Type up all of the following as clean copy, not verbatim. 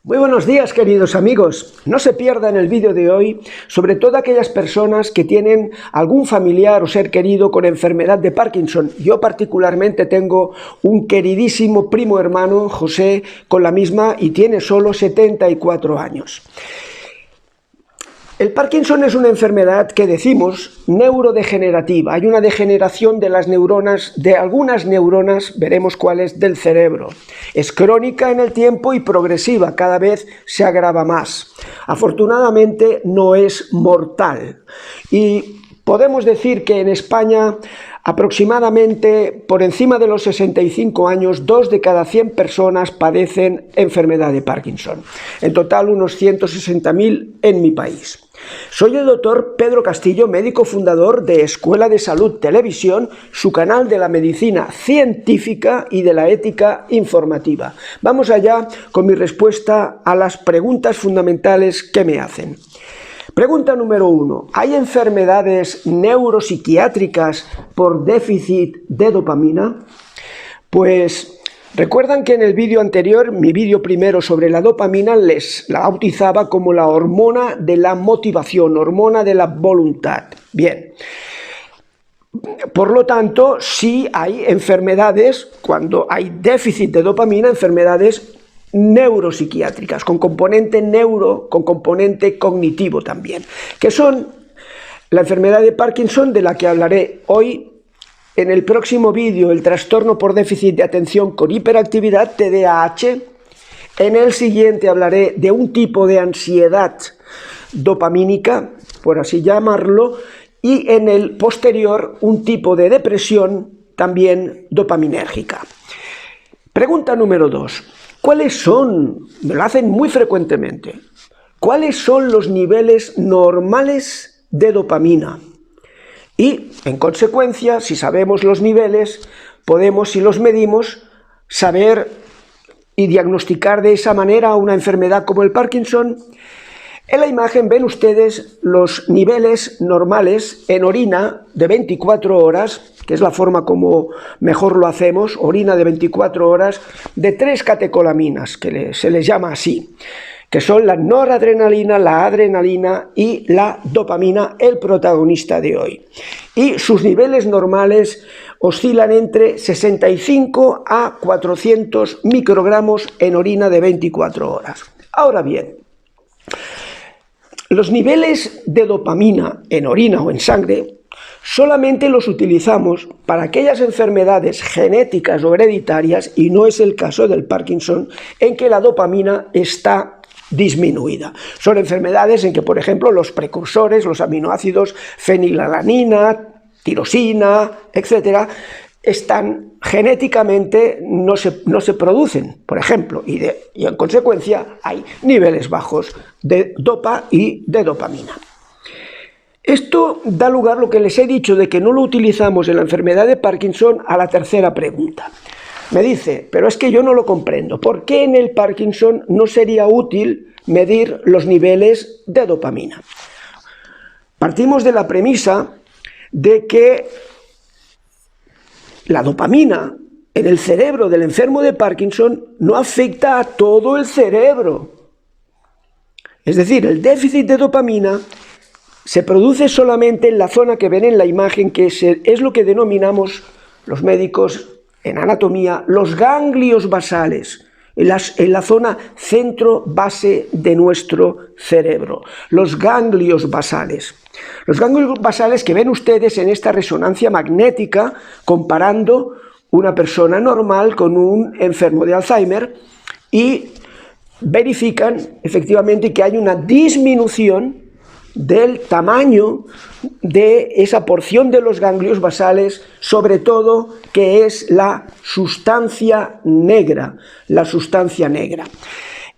Muy buenos días, queridos amigos. No se pierdan el vídeo de hoy, sobre todo aquellas personas que tienen algún familiar o ser querido con enfermedad de Parkinson. Yo particularmente tengo un queridísimo primo hermano, José, con la misma y tiene solo 74 años. El Parkinson es una enfermedad que decimos neurodegenerativa. Hay una degeneración de las neuronas, de algunas neuronas, veremos cuáles, del cerebro. Es crónica en el tiempo y progresiva, cada vez se agrava más. Afortunadamente no es mortal. Y podemos decir que en España aproximadamente por encima de los 65 años, 2 de cada 100 personas padecen enfermedad de Parkinson. En total unos 160.000 en mi país. Soy el doctor Pedro Castillo, médico fundador de Escuela de Salud Televisión, su canal de la medicina científica y de la ética informativa. Vamos allá con mi respuesta a las preguntas fundamentales que me hacen. Pregunta número 1. ¿Hay enfermedades neuropsiquiátricas por déficit de dopamina? Pues recuerdan que en el vídeo anterior, mi vídeo primero sobre la dopamina, les la bautizaba como la hormona de la motivación, hormona de la voluntad. Bien. Por lo tanto, sí hay enfermedades, cuando hay déficit de dopamina, enfermedades neuropsiquiátricas, con componente neuro, con componente cognitivo también, que son la enfermedad de Parkinson, de la que hablaré hoy. En el próximo vídeo, el trastorno por déficit de atención con hiperactividad, TDAH. En el siguiente hablaré de un tipo de ansiedad dopamínica, por así llamarlo, y en el posterior un tipo de depresión también dopaminérgica. Pregunta número 2. ¿Cuáles son? Me lo hacen muy frecuentemente. ¿Cuáles son los niveles normales de dopamina? Y, en consecuencia, si sabemos los niveles, podemos, si los medimos, saber y diagnosticar de esa manera una enfermedad como el Parkinson. En la imagen ven ustedes los niveles normales en orina de 24 horas, que es la forma como mejor lo hacemos, orina de 24 horas, de 3 catecolaminas, que se les llama así, que son la noradrenalina, la adrenalina y la dopamina, el protagonista de hoy. Y sus niveles normales oscilan entre 65 a 400 microgramos en orina de 24 horas. Ahora bien, los niveles de dopamina en orina o en sangre solamente los utilizamos para aquellas enfermedades genéticas o hereditarias, y no es el caso del Parkinson, en que la dopamina está disminuida. Son enfermedades en que, por ejemplo, los precursores, los aminoácidos fenilalanina, tirosina, etcétera, están genéticamente, no se producen, por ejemplo, y en consecuencia hay niveles bajos de dopa y de dopamina. Esto da lugar, lo que les he dicho de que no lo utilizamos en la enfermedad de Parkinson, a la tercera pregunta. Me dice, pero es que yo no lo comprendo, ¿por qué en el Parkinson no sería útil medir los niveles de dopamina? Partimos de la premisa de que la dopamina en el cerebro del enfermo de Parkinson no afecta a todo el cerebro. Es decir, el déficit de dopamina se produce solamente en la zona que ven en la imagen, que es lo que denominamos los médicos en anatomía los ganglios basales, en la zona centro-base de nuestro cerebro, los ganglios basales. Los ganglios basales que ven ustedes en esta resonancia magnética, comparando una persona normal con un enfermo de Alzheimer, y verifican efectivamente que hay una disminución del tamaño de esa porción de los ganglios basales, sobre todo que es la sustancia negra,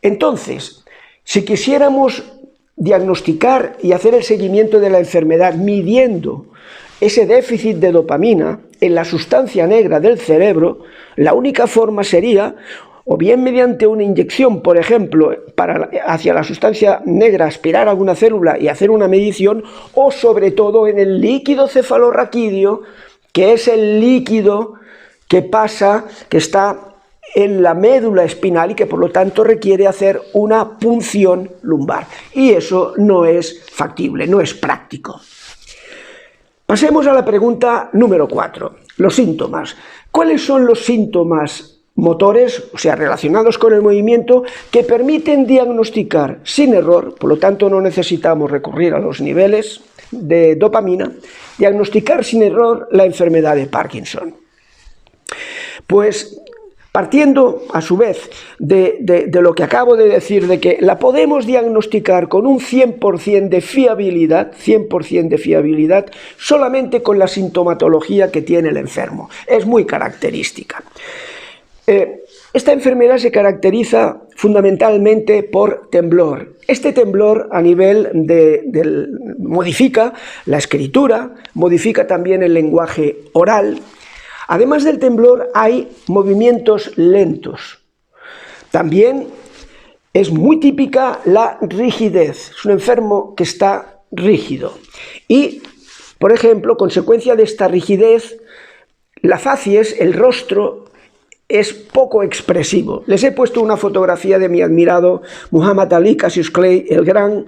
Entonces, si quisiéramos diagnosticar y hacer el seguimiento de la enfermedad midiendo ese déficit de dopamina en la sustancia negra del cerebro, la única forma sería o bien mediante una inyección, por ejemplo, hacia la sustancia negra, aspirar alguna célula y hacer una medición, o sobre todo en el líquido cefalorraquídeo, que es el líquido que está en la médula espinal y que por lo tanto requiere hacer una punción lumbar. Y eso no es factible, no es práctico. Pasemos a la pregunta número 4, los síntomas. ¿Cuáles son los síntomas motores, o sea, relacionados con el movimiento, que permiten diagnosticar sin error, por lo tanto no necesitamos recurrir a los niveles de dopamina, diagnosticar sin error la enfermedad de Parkinson? Pues partiendo, a su vez, de lo que acabo de decir, de que la podemos diagnosticar con un 100% de fiabilidad, solamente con la sintomatología que tiene el enfermo. Es muy característica. Esta enfermedad se caracteriza fundamentalmente por temblor. Este temblor a nivel modifica la escritura, modifica también el lenguaje oral. Además del temblor hay movimientos lentos. También es muy típica la rigidez. Es un enfermo que está rígido. Y, por ejemplo, consecuencia de esta rigidez, la facies, el rostro, es poco expresivo. Les he puesto una fotografía de mi admirado Muhammad Ali Cassius Clay, el grande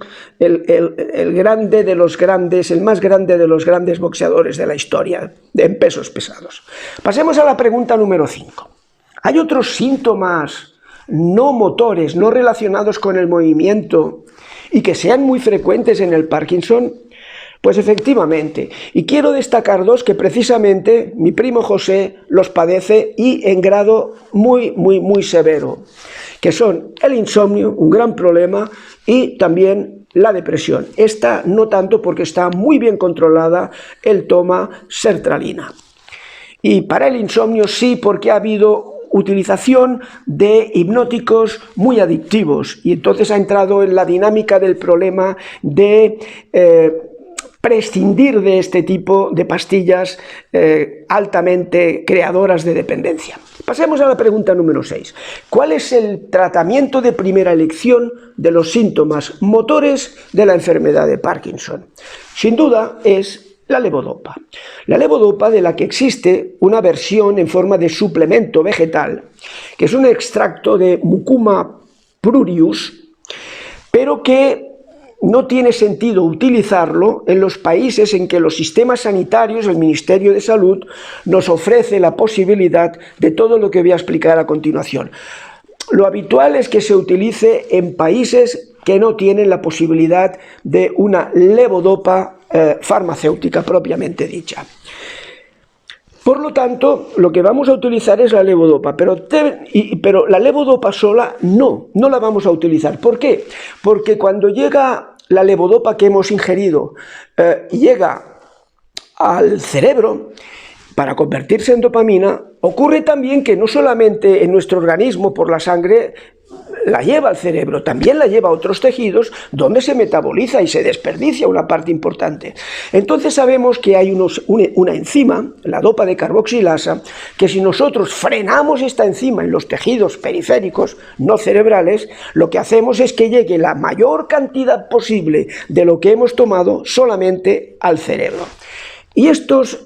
de los grandes, el más grande de los grandes boxeadores de la historia, en pesos pesados. Pasemos a la pregunta número 5. ¿Hay otros síntomas no motores, no relacionados con el movimiento y que sean muy frecuentes en el Parkinson? Pues efectivamente, y quiero destacar dos que precisamente mi primo José los padece y en grado muy severo, que son el insomnio, un gran problema, y también la depresión. Esta no tanto porque está muy bien controlada, él toma sertralina. Y para el insomnio sí, porque ha habido utilización de hipnóticos muy adictivos y entonces ha entrado en la dinámica del problema de prescindir de este tipo de pastillas altamente creadoras de dependencia. Pasemos a la pregunta número 6. ¿Cuál es el tratamiento de primera elección de los síntomas motores de la enfermedad de Parkinson? Sin duda es la levodopa. La levodopa, de la que existe una versión en forma de suplemento vegetal, que es un extracto de Mucuma prurius, pero que no tiene sentido utilizarlo en los países en que los sistemas sanitarios, el Ministerio de Salud, nos ofrece la posibilidad de todo lo que voy a explicar a continuación. Lo habitual es que se utilice en países que no tienen la posibilidad de una levodopa farmacéutica propiamente dicha. Por lo tanto, lo que vamos a utilizar es la levodopa, pero la levodopa sola no la vamos a utilizar. ¿Por qué? Porque cuando llega la levodopa que hemos ingerido, llega al cerebro para convertirse en dopamina, ocurre también que no solamente en nuestro organismo por la sangre la lleva al cerebro, también la lleva a otros tejidos donde se metaboliza y se desperdicia una parte importante. Entonces sabemos que hay una enzima, la dopa de carboxilasa, que si nosotros frenamos esta enzima en los tejidos periféricos, no cerebrales, lo que hacemos es que llegue la mayor cantidad posible de lo que hemos tomado solamente al cerebro. Y estos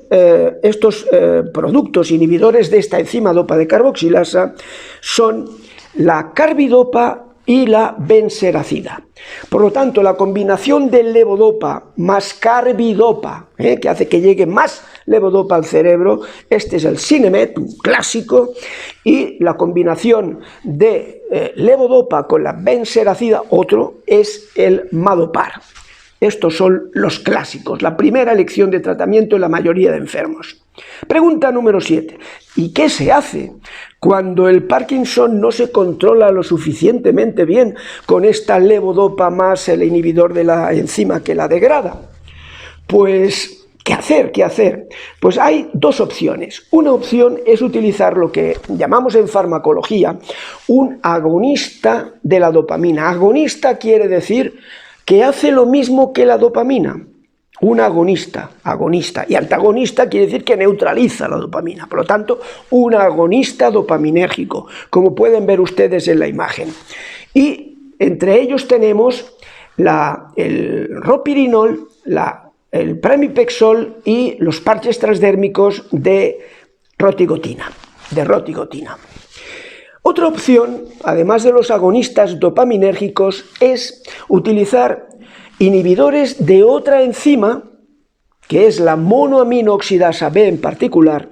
productos inhibidores de esta enzima dopa de carboxilasa son la carbidopa y la benseracida. Por lo tanto, la combinación de levodopa más carbidopa, que hace que llegue más levodopa al cerebro, este es el Sinemet, un clásico, y la combinación de levodopa con la benseracida, otro, es el Madopar. Estos son los clásicos, la primera elección de tratamiento en la mayoría de enfermos. Pregunta número 7. ¿Y qué se hace cuando el Parkinson no se controla lo suficientemente bien con esta levodopa más el inhibidor de la enzima que la degrada? Pues, ¿qué hacer? ¿Qué hacer? Pues hay dos opciones. Una opción es utilizar lo que llamamos en farmacología un agonista de la dopamina. Agonista quiere decir que hace lo mismo que la dopamina. Un agonista, y antagonista quiere decir que neutraliza la dopamina. Por lo tanto, un agonista dopaminérgico, como pueden ver ustedes en la imagen. Y entre ellos tenemos el ropirinol, el pramipexol y los parches transdérmicos de rotigotina. Otra opción, además de los agonistas dopaminérgicos, es utilizar inhibidores de otra enzima, que es la monoaminooxidasa B en particular,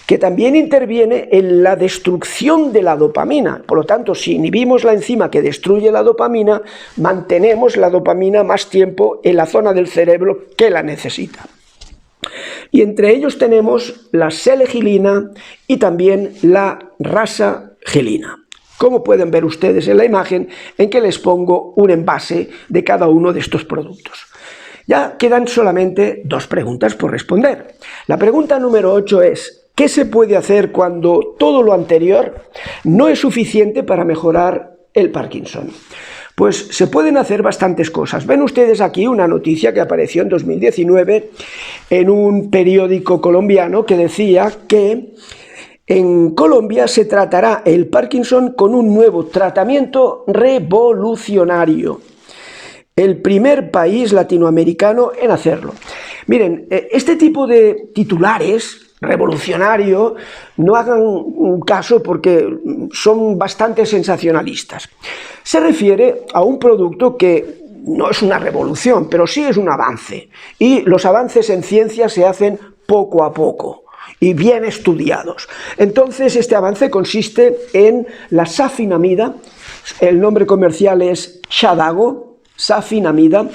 que también interviene en la destrucción de la dopamina. Por lo tanto, si inhibimos la enzima que destruye la dopamina, mantenemos la dopamina más tiempo en la zona del cerebro que la necesita. Y entre ellos tenemos la selegilina y también la rasagilina, como pueden ver ustedes en la imagen en que les pongo un envase de cada uno de estos productos. Ya quedan solamente dos preguntas por responder. La pregunta número 8 es: ¿qué se puede hacer cuando todo lo anterior no es suficiente para mejorar el Parkinson? Pues se pueden hacer bastantes cosas. Ven ustedes aquí una noticia que apareció en 2019 en un periódico colombiano que decía que en Colombia se tratará el Parkinson con un nuevo tratamiento revolucionario. El primer país latinoamericano en hacerlo. Miren, este tipo de titulares, revolucionario, no hagan caso porque son bastante sensacionalistas. Se refiere a un producto que no es una revolución, pero sí es un avance. Y los avances en ciencia se hacen poco a poco y bien estudiados. Entonces, este avance consiste en la safinamida, el nombre comercial es Xadago, safinamida,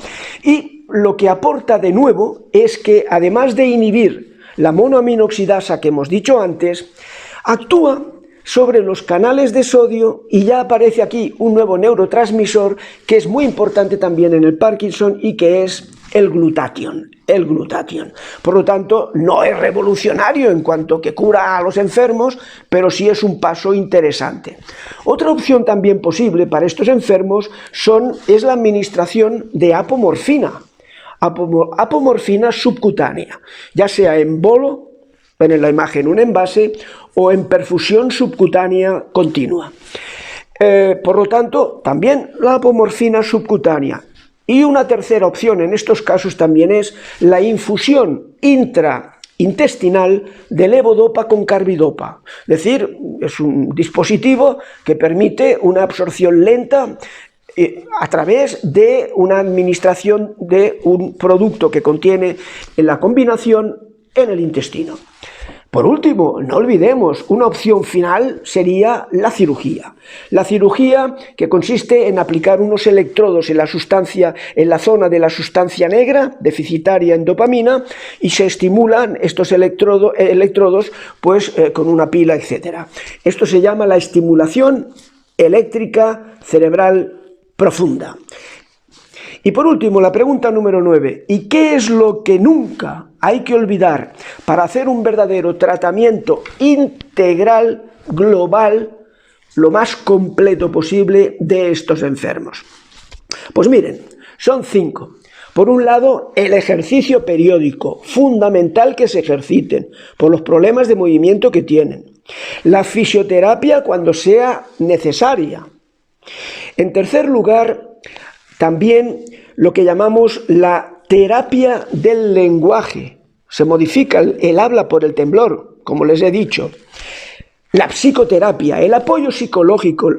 y lo que aporta de nuevo es que, además de inhibir la monoaminoxidasa que hemos dicho antes, actúa sobre los canales de sodio y ya aparece aquí un nuevo neurotransmisor que es muy importante también en el Parkinson y que es el glutatión. Por lo tanto, no es revolucionario en cuanto que cura a los enfermos, pero sí es un paso interesante. Otra opción también posible para estos enfermos es la administración de apomorfina, apomorfina subcutánea, ya sea en bolo, ven en la imagen un envase, o en perfusión subcutánea continua. Por lo tanto, también la apomorfina subcutánea. Y una tercera opción en estos casos también es la infusión intraintestinal de levodopa con carbidopa. Es decir, es un dispositivo que permite una absorción lenta a través de una administración de un producto que contiene la combinación en el intestino. Por último, no olvidemos, una opción final sería la cirugía. La cirugía que consiste en aplicar unos electrodos en la zona de la sustancia negra, deficitaria en dopamina, y se estimulan estos electrodos pues, con una pila, etc. Esto se llama la estimulación eléctrica cerebral profunda. Y por último, la pregunta número 9. ¿Y qué es lo que nunca hay que olvidar para hacer un verdadero tratamiento integral, global, lo más completo posible de estos enfermos? Pues miren, son 5. Por un lado, el ejercicio periódico, fundamental que se ejerciten por los problemas de movimiento que tienen. La fisioterapia cuando sea necesaria. En tercer lugar, también lo que llamamos la terapia del lenguaje. Se modifica el habla por el temblor, como les he dicho. La psicoterapia, el apoyo psicológico,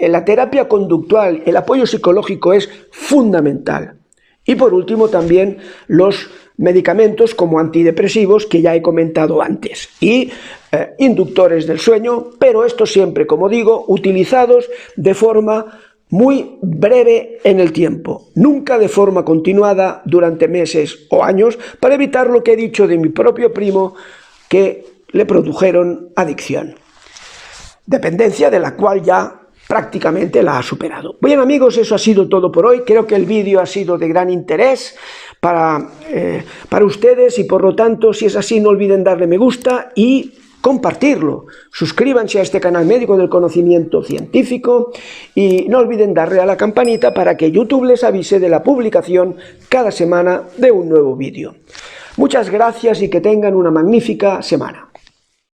la terapia conductual, el apoyo psicológico es fundamental. Y por último también los medicamentos como antidepresivos que ya he comentado antes y inductores del sueño, pero estos siempre, como digo, utilizados de forma muy breve en el tiempo, nunca de forma continuada durante meses o años, para evitar lo que he dicho de mi propio primo, que le produjeron adicción, dependencia de la cual ya prácticamente la ha superado. Bien amigos, eso ha sido todo por hoy. Creo que el vídeo ha sido de gran interés para ustedes y por lo tanto, si es así, no olviden darle me gusta y compartirlo. Suscríbanse a este canal Médico del Conocimiento Científico y no olviden darle a la campanita para que YouTube les avise de la publicación cada semana de un nuevo vídeo. Muchas gracias y que tengan una magnífica semana.